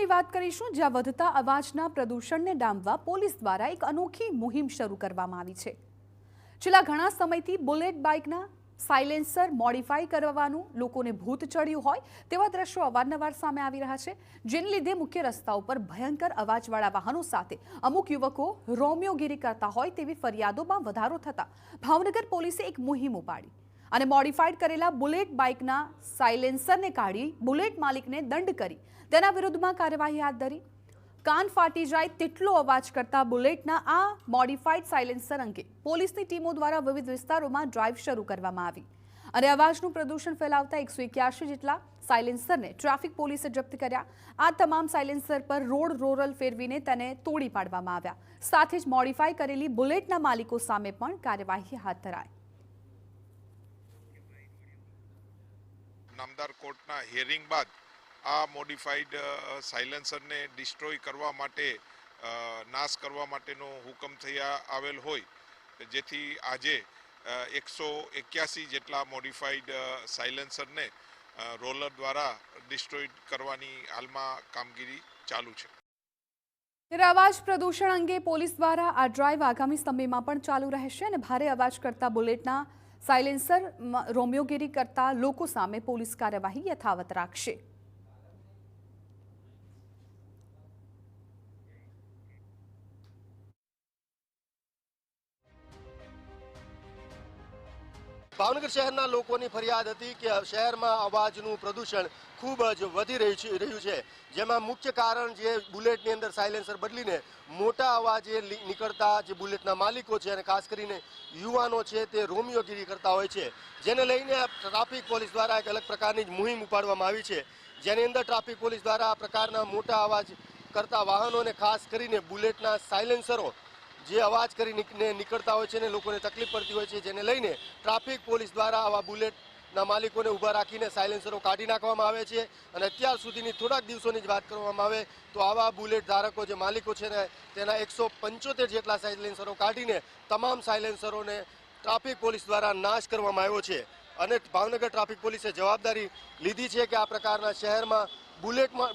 ભાવનગરની વાત કરીશું, જ્યાં વધતા અવાજના પ્રદૂષણને ડામવા પોલીસ દ્વારા એક અનોખી મુહિમ શરૂ કરવામાં આવી છે। છેલ્લા ઘણા સમયથી બુલેટ બાઇકના સાયલેન્સર મોડિફાઈ કરવાનું લોકોને ભૂત ચડ્યું હોય તેવા દ્રશ્યો અવારનવાર સામે આવી રહ્યા છે, જેને લીધે મુખ્ય રસ્તાઓ પર ભયંકર અવાજવાળા વાહનો સાથે અમુક યુવકો રોમિયોગીરી કરતા હોય તેવી ફરિયાદોમાં વધારો થતા ભાવનગર પોલીસે એક મુહિમ ઉપાડી અને મોડિફાઈડ કરેલા બુલેટ બાઇકના સાયલેન્સરને કાઢી બુલેટ માલિકને દંડ કરી તેના વિરુદ્ધમાં કાર્યવાહી હાથ ધરી। કાન ફાટી જાય તેટલો અવાજ કરતા બુલેટના આ મોડિફાઈડ સાયલેન્સર અંગે પોલીસની ટીમો દ્વારા વિવિધ વિસ્તારોમાં ડ્રાઈવ શરૂ કરવામાં આવી અને અવાજનું પ્રદૂષણ ફેલાવતા 181 જેટલા સાયલેન્સરને ટ્રાફિક પોલીસે જપ્ત કર્યા। આ તમામ સાયલેન્સર પર રોડ રોલર ફેરવીને તેને તોડી પાડવામાં આવ્યા। સાથે જ મોડિફાઈ કરેલી બુલેટના માલિકો સામે પણ કાર્યવાહી હાથ ધરાઈ। નામદાર કોર્ટના હિયરિંગ બાદ આ મોડિફાઈડ સાયલેન્સરને ડિસ્ટ્રોય કરવા માટે નાશ કરવા માટેનો હુકમ થયા આવેલ હોય, જેથી આજે 181 જેટલા મોડિફાઈડ સાયલેન્સરને રોલર દ્વારા ડિસ્ટ્રોય કરવાની હાલમાં કામગીરી ચાલુ છે। ત્યારે અવાજ પ્રદૂષણ અંગે પોલીસ દ્વારા આ ડ્રાઈવ આગામી સમયમાં પણ ચાલુ રહેશે અને ભારે અવાજ કરતા બુલેટના સાયલેન્સર રોમિયોગીરી કરતા લોકો સામે પોલીસ કાર્યવાહી યથાવત રાખશે। ભાવનગર શહેરના લોકોની ફરિયાદ હતી કે શહેરમાં અવાજનું પ્રદૂષણ ખૂબ જ વધી રહ્યું છે, જેમાં મુખ્ય કારણ જે બુલેટની અંદર સાયલેન્સર બદલીને મોટા અવાજે નીકળતા જે બુલેટના માલિકો છે અને ખાસ કરીને યુવાનો છે તે રોમિયોગીરી કરતા હોય છે, જેને લઈને ટ્રાફિક પોલીસ દ્વારા એક અલગ પ્રકારની જ મુહિમ ઉપાડવામાં આવી છે, જેની અંદર ટ્રાફિક પોલીસ દ્વારા આ પ્રકારના મોટા અવાજ કરતા વાહનોને ખાસ કરીને બુલેટના સાયલેન્સરો જે અવાજ કરીને નીકળતા હોય છે ને લોકોને તકલીફ પડતી હોય છે, જેને લઈને ટ્રાફિક પોલીસ દ્વારા આવા બુલેટના માલિકોને ઊભા રાખીને સાયલેન્સરો કાઢી નાખવામાં આવે છે। અને અત્યાર સુધીની થોડાક દિવસોની જ વાત કરવામાં આવે તો આવા બુલેટ ધારકો જે માલિકો છે ને તેના 175 જેટલા સાયલેન્સરો કાઢીને તમામ સાયલેન્સરોને ટ્રાફિક પોલીસ દ્વારા નાશ કરવામાં આવ્યો છે। અને ભાવનગર ટ્રાફિક પોલીસે જવાબદારી લીધી છે કે આ પ્રકારના શહેરમાં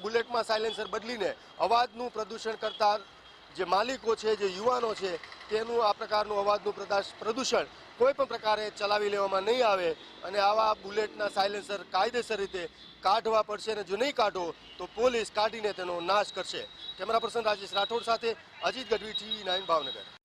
બુલેટમાં સાયલેન્સર બદલીને અવાજનું પ્રદૂષણ કરતા જે માલિકો છે, જે યુવાનો છે, તેનું આ પ્રકારનું અવાજનું પ્રદૂષણ કોઈ પણ પ્રકારે ચલાવી લેવામાં નહીં આવે અને આવા બુલેટના સાયલેન્સર કાયદેસર રીતે કાઢવા પડશે અને જો નહીં કાઢો તો પોલીસ કાઢીને તેનો નાશ કરશે। કેમેરા પર્સન રાજેશ રાઠોડ સાથે અજીત ગઢવી, TV9 ભાવનગર।